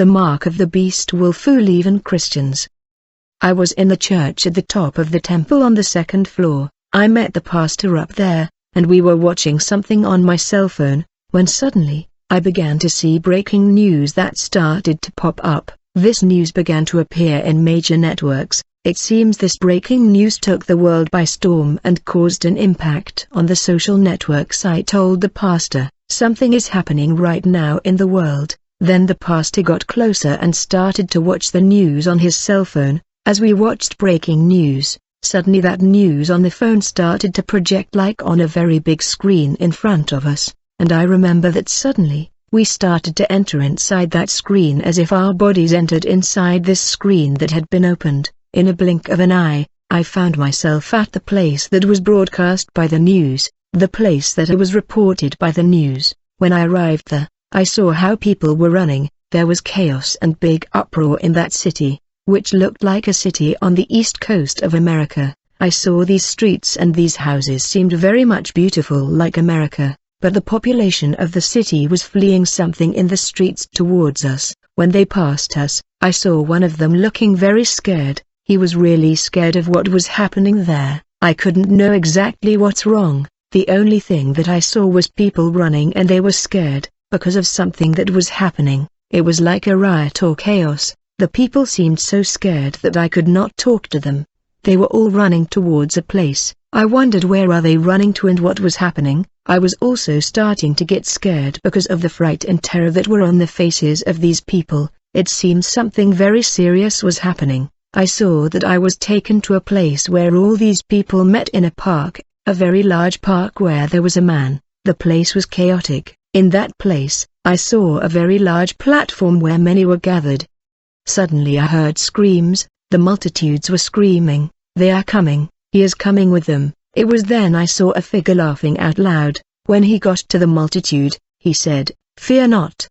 The mark of the beast will fool even Christians. I was in the church at the top of the temple on the second floor. I met the pastor up there, and we were watching something on my cell phone, when suddenly, I began to see breaking news that started to pop up. This news began to appear in major networks. It seems this breaking news took the world by storm and caused an impact on the social networks. I told the pastor, "Something is happening right now in the world." Then the pastor got closer and started to watch the news on his cell phone. As we watched breaking news, suddenly that news on the phone started to project like on a very big screen in front of us, and I remember that suddenly, we started to enter inside that screen as if our bodies entered inside this screen that had been opened. In a blink of an eye, I found myself at the place that was broadcast by the news, the place that it was reported by the news. When I arrived there, I saw how people were running. There was chaos and big uproar in that city, which looked like a city on the east coast of America. I saw these streets and these houses seemed very much beautiful like America, but the population of the city was fleeing something in the streets towards us. When they passed us, I saw one of them looking very scared. He was really scared of what was happening there. I couldn't know exactly what's wrong. The only thing that I saw was people running and they were scared, because of something that was happening. It was like a riot or chaos. The people seemed so scared that I could not talk to them. They were all running towards a place. I wondered where are they running to and what was happening. I was also starting to get scared because of the fright and terror that were on the faces of these people. It seemed something very serious was happening. I saw that I was taken to a place where all these people met in a park, a very large park where there was a man. The place was chaotic. In that place, I saw a very large platform where many were gathered. Suddenly I heard screams. The multitudes were screaming, "They are coming, he is coming with them." It was then I saw a figure laughing out loud. When he got to the multitude, he said, "Fear not.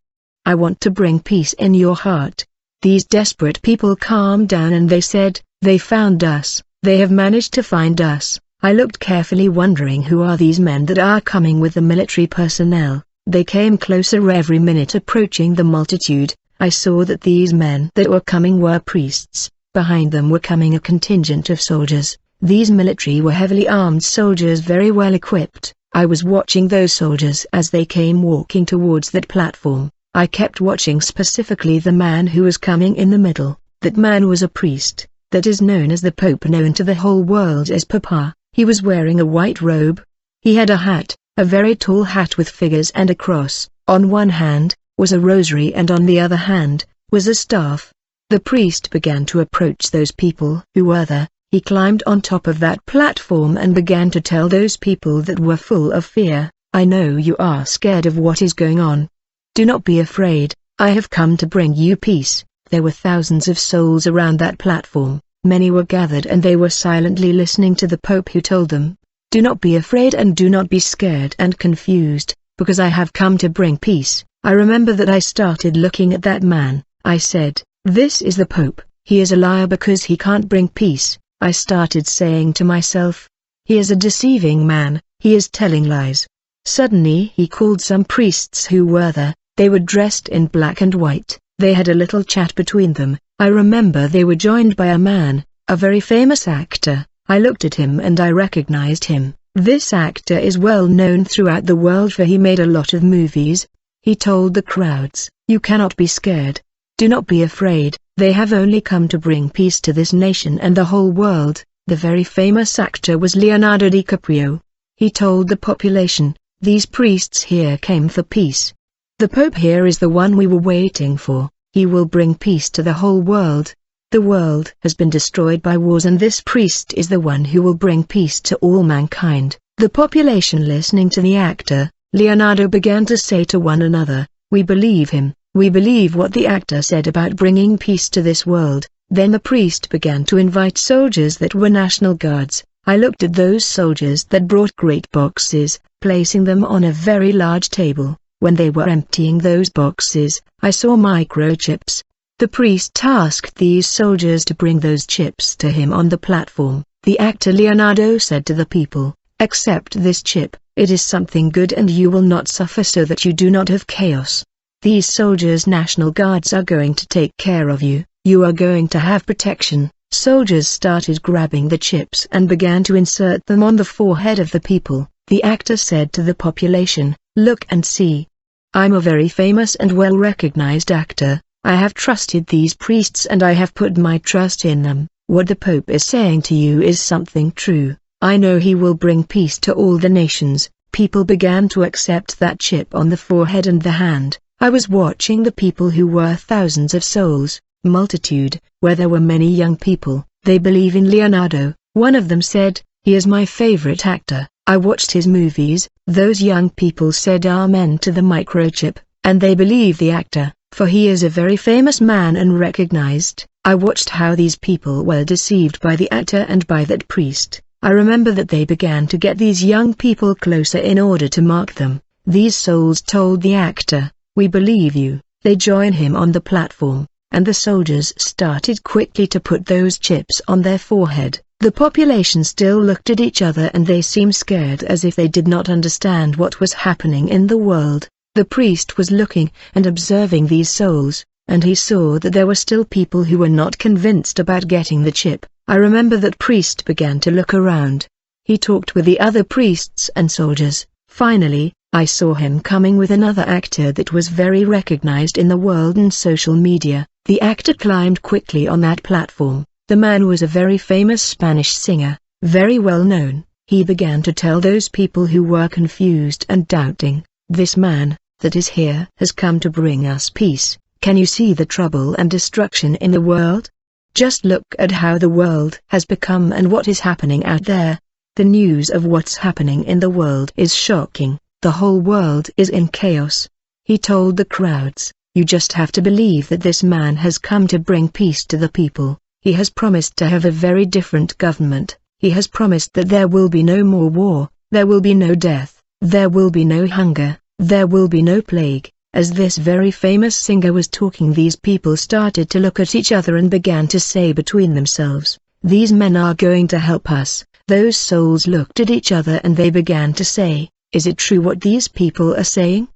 I want to bring peace in your heart." These desperate people calmed down and they said, "They found us, they have managed to find us." I looked carefully wondering who are these men that are coming with the military personnel. They came closer every minute approaching the multitude. I saw that these men that were coming were priests. Behind them were coming a contingent of soldiers. These military were heavily armed soldiers very well equipped. I was watching those soldiers as they came walking towards that platform. I kept watching specifically the man who was coming in the middle. That man was a priest, that is known as the Pope, known to the whole world as Papa. He was wearing a white robe. He had a hat, a very tall hat with figures and a cross. On one hand, was a rosary and on the other hand, was a staff. The priest began to approach those people who were there. He climbed on top of that platform and began to tell those people that were full of fear, "I know you are scared of what is going on. Do not be afraid, I have come to bring you peace." There were thousands of souls around that platform. Many were gathered and they were silently listening to the Pope who told them, "Do not be afraid and do not be scared and confused, because I have come to bring peace." I remember that I started looking at that man. I said, "This is the Pope, he is a liar because he can't bring peace." I started saying to myself, "He is a deceiving man, he is telling lies." Suddenly he called some priests who were there. They were dressed in black and white. They had a little chat between them. I remember they were joined by a man, a very famous actor. I looked at him and I recognized him. This actor is well known throughout the world for he made a lot of movies. He told the crowds, "You cannot be scared. Do not be afraid, they have only come to bring peace to this nation and the whole world." The very famous actor was Leonardo DiCaprio. He told the population, "These priests here came for peace. The Pope here is the one we were waiting for. He will bring peace to the whole world. The world has been destroyed by wars and this priest is the one who will bring peace to all mankind." The population listening to the actor, Leonardo, began to say to one another, "We believe him, we believe what the actor said about bringing peace to this world." Then the priest began to invite soldiers that were National Guards. I looked at those soldiers that brought great boxes, placing them on a very large table. When they were emptying those boxes, I saw microchips. The priest asked these soldiers to bring those chips to him on the platform. The actor Leonardo said to the people, "Accept this chip, it is something good and you will not suffer so that you do not have chaos." These soldiers' National Guards are going to take care of you. You are going to have protection." Soldiers started grabbing the chips and began to insert them on the forehead of the people. The actor said to the population, "Look and see. I'm a very famous and well-recognized actor. I have trusted these priests and I have put my trust in them. What the Pope is saying to you is something true. I know he will bring peace to all the nations." People began to accept that chip on the forehead and the hand. I was watching the people who were thousands of souls, multitude, where there were many young people. They believe in Leonardo. One of them said, "He is my favorite actor. I watched his movies." Those young people said amen to the microchip, and they believe the actor, for he is a very famous man and recognized. I watched how these people were deceived by the actor and by that priest. I remember that they began to get these young people closer in order to mark them. These souls told the actor, "We believe you." They join him on the platform, and the soldiers started quickly to put those chips on their forehead. The population still looked at each other and they seemed scared as if they did not understand what was happening in the world. The priest was looking and observing these souls, and he saw that there were still people who were not convinced about getting the chip. I remember that priest began to look around. He talked with the other priests and soldiers. Finally, I saw him coming with another actor that was very recognized in the world and social media. The actor climbed quickly on that platform. The man was a very famous Spanish singer, very well known. He began to tell those people who were confused and doubting, "This man, that is here, has come to bring us peace. Can you see the trouble and destruction in the world? Just look at how the world has become and what is happening out there. The news of what's happening in the world is shocking. The whole world is in chaos." He told the crowds, "You just have to believe that this man has come to bring peace to the people. He has promised to have a very different government. He has promised that there will be no more war, there will be no death, there will be no hunger, there will be no plague." As this very famous singer was talking, these people started to look at each other and began to say between themselves, "These men are going to help us." Those souls looked at each other and they began to say, "Is it true what these people are saying?"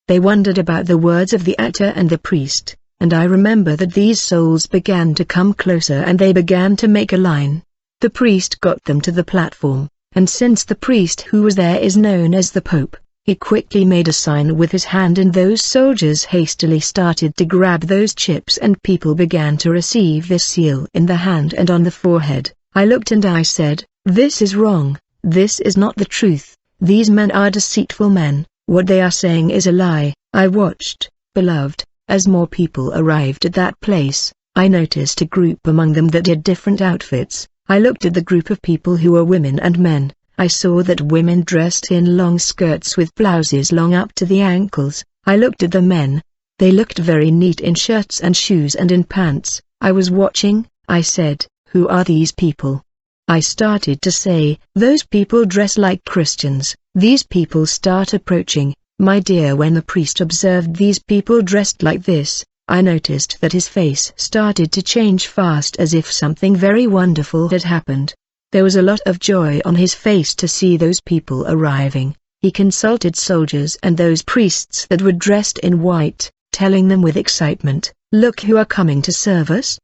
They wondered about the words of the actor and the priest, and I remember that these souls began to come closer and they began to make a line. The priest got them to the platform, and since the priest who was there is known as the Pope, he quickly made a sign with his hand and those soldiers hastily started to grab those chips and people began to receive this seal in the hand and on the forehead. I looked and I said, "This is wrong, this is not the truth, these men are deceitful men, what they are saying is a lie." I watched, beloved, as more people arrived at that place. I noticed a group among them that had different outfits. I looked at the group of people who were women and men. I saw that women dressed in long skirts with blouses long up to the ankles. I looked at the men. They looked very neat in shirts and shoes and in pants. I was watching. I said, "Who are these people?" I started to say, "Those people dress like Christians." These people start approaching. My dear, when the priest observed these people dressed like this, I noticed that his face started to change fast as if something very wonderful had happened. There was a lot of joy on his face to see those people arriving. He consulted soldiers and those priests that were dressed in white, telling them with excitement, "Look who are coming to serve us.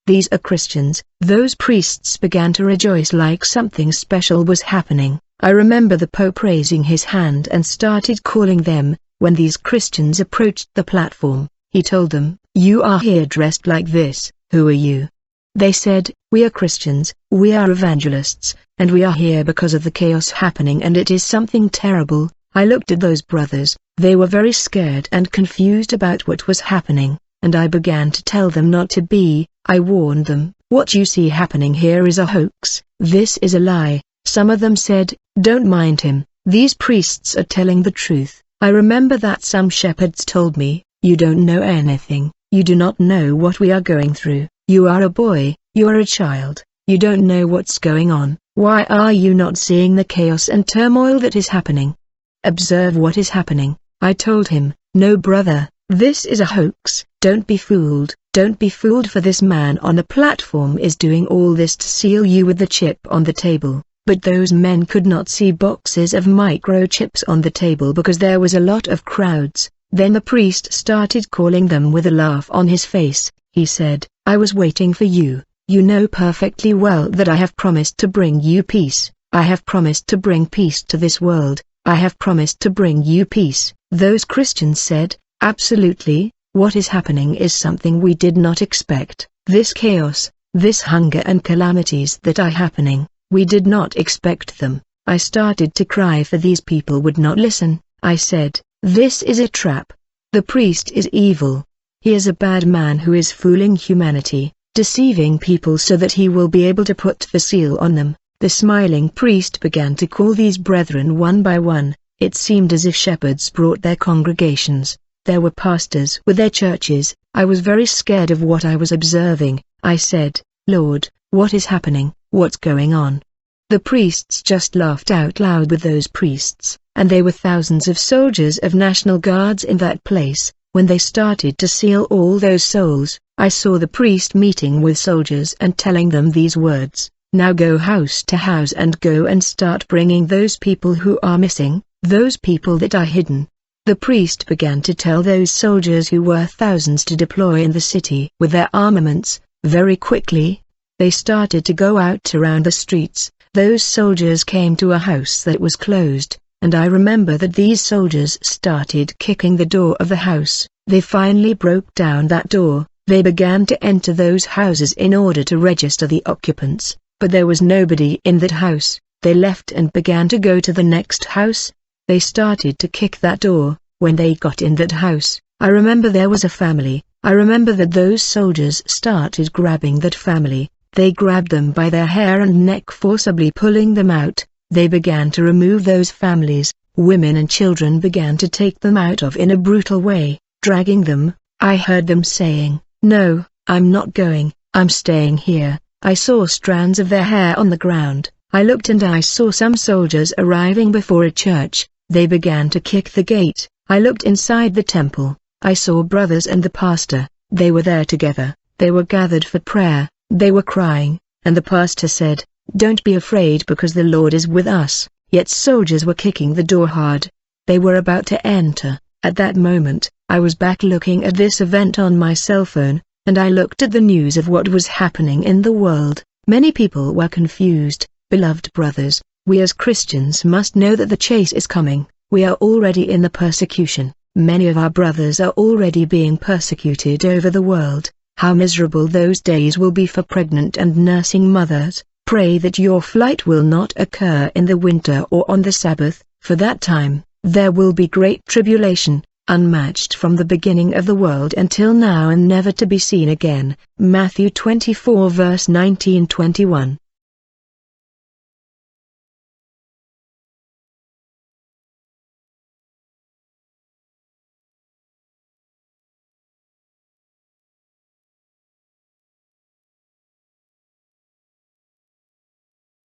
These are Christians." Those priests began to rejoice like something special was happening. I remember the Pope raising his hand and started calling them. When these Christians approached the platform, he told them, "You are here dressed like this, who are you?" They said, "We are Christians, we are evangelists, and we are here because of the chaos happening and it is something terrible." I looked at those brothers, they were very scared and confused about what was happening, and I began to tell them not to be. I warned them, "What you see happening here is a hoax, this is a lie." Some of them said, "Don't mind him, these priests are telling the truth." I remember that some shepherds told me, "You don't know anything, you do not know what we are going through. You are a boy, you are a child, you don't know what's going on. Why are you not seeing the chaos and turmoil that is happening? Observe what is happening." I told him, "No brother, this is a hoax, don't be fooled, don't be fooled, for this man on the platform is doing all this to seal you with the chip on the table." But those men could not see boxes of microchips on the table because there was a lot of crowds. Then the priest started calling them with a laugh on his face. He said, "I was waiting for you. You know perfectly well that I have promised to bring you peace. I have promised to bring peace to this world. I have promised to bring you peace." Those Christians said, "Absolutely, what is happening is something we did not expect. This chaos, this hunger and calamities that are happening, we did not expect them." I started to cry, for these people would not listen. I said, "This is a trap. The priest is evil. He is a bad man who is fooling humanity, deceiving people so that he will be able to put the seal on them." The smiling priest began to call these brethren one by one. It seemed as if shepherds brought their congregations. There were pastors with their churches. I was very scared of what I was observing. I said, "Lord, what is happening? What's going on?" The priests just laughed out loud with those priests, and there were thousands of soldiers of National Guards in that place. When they started to seal all those souls, I saw the priest meeting with soldiers and telling them these words, "Now go house to house and go and start bringing those people who are missing, those people that are hidden." The priest began to tell those soldiers, who were thousands, to deploy in the city with their armaments. Very quickly, they started to go out around the streets. Those soldiers came to a house that was closed, and I remember that these soldiers started kicking the door of the house. They finally broke down that door. They began to enter those houses in order to register the occupants, but there was nobody in that house. They left and began to go to the next house. They started to kick that door. When they got in that house, I remember there was a family. I remember that those soldiers started grabbing that family. They grabbed them by their hair and neck, forcibly pulling them out. They began to remove those families. Women and children began to take them out of in a brutal way, dragging them. I heard them saying, "No, I'm not going, I'm staying here." I saw strands of their hair on the ground. I looked and I saw some soldiers arriving before a church. They began to kick the gate. I looked inside the temple. I saw brothers and the pastor. They were there together. They were gathered for prayer. They were crying, and the pastor said, "Don't be afraid, because the Lord is with us." Yet soldiers were kicking the door hard. They were about to enter. At that moment, I was back looking at this event on my cell phone, and I looked at the news of what was happening in the world. Many people were confused. Beloved brothers, we as Christians must know that the chase is coming. We are already in the persecution. Many of our brothers are already being persecuted over the world. How miserable those days will be for pregnant and nursing mothers. Pray that your flight will not occur in the winter or on the Sabbath, for that time, there will be great tribulation, unmatched from the beginning of the world until now and never to be seen again. Matthew 24 verse 19-21.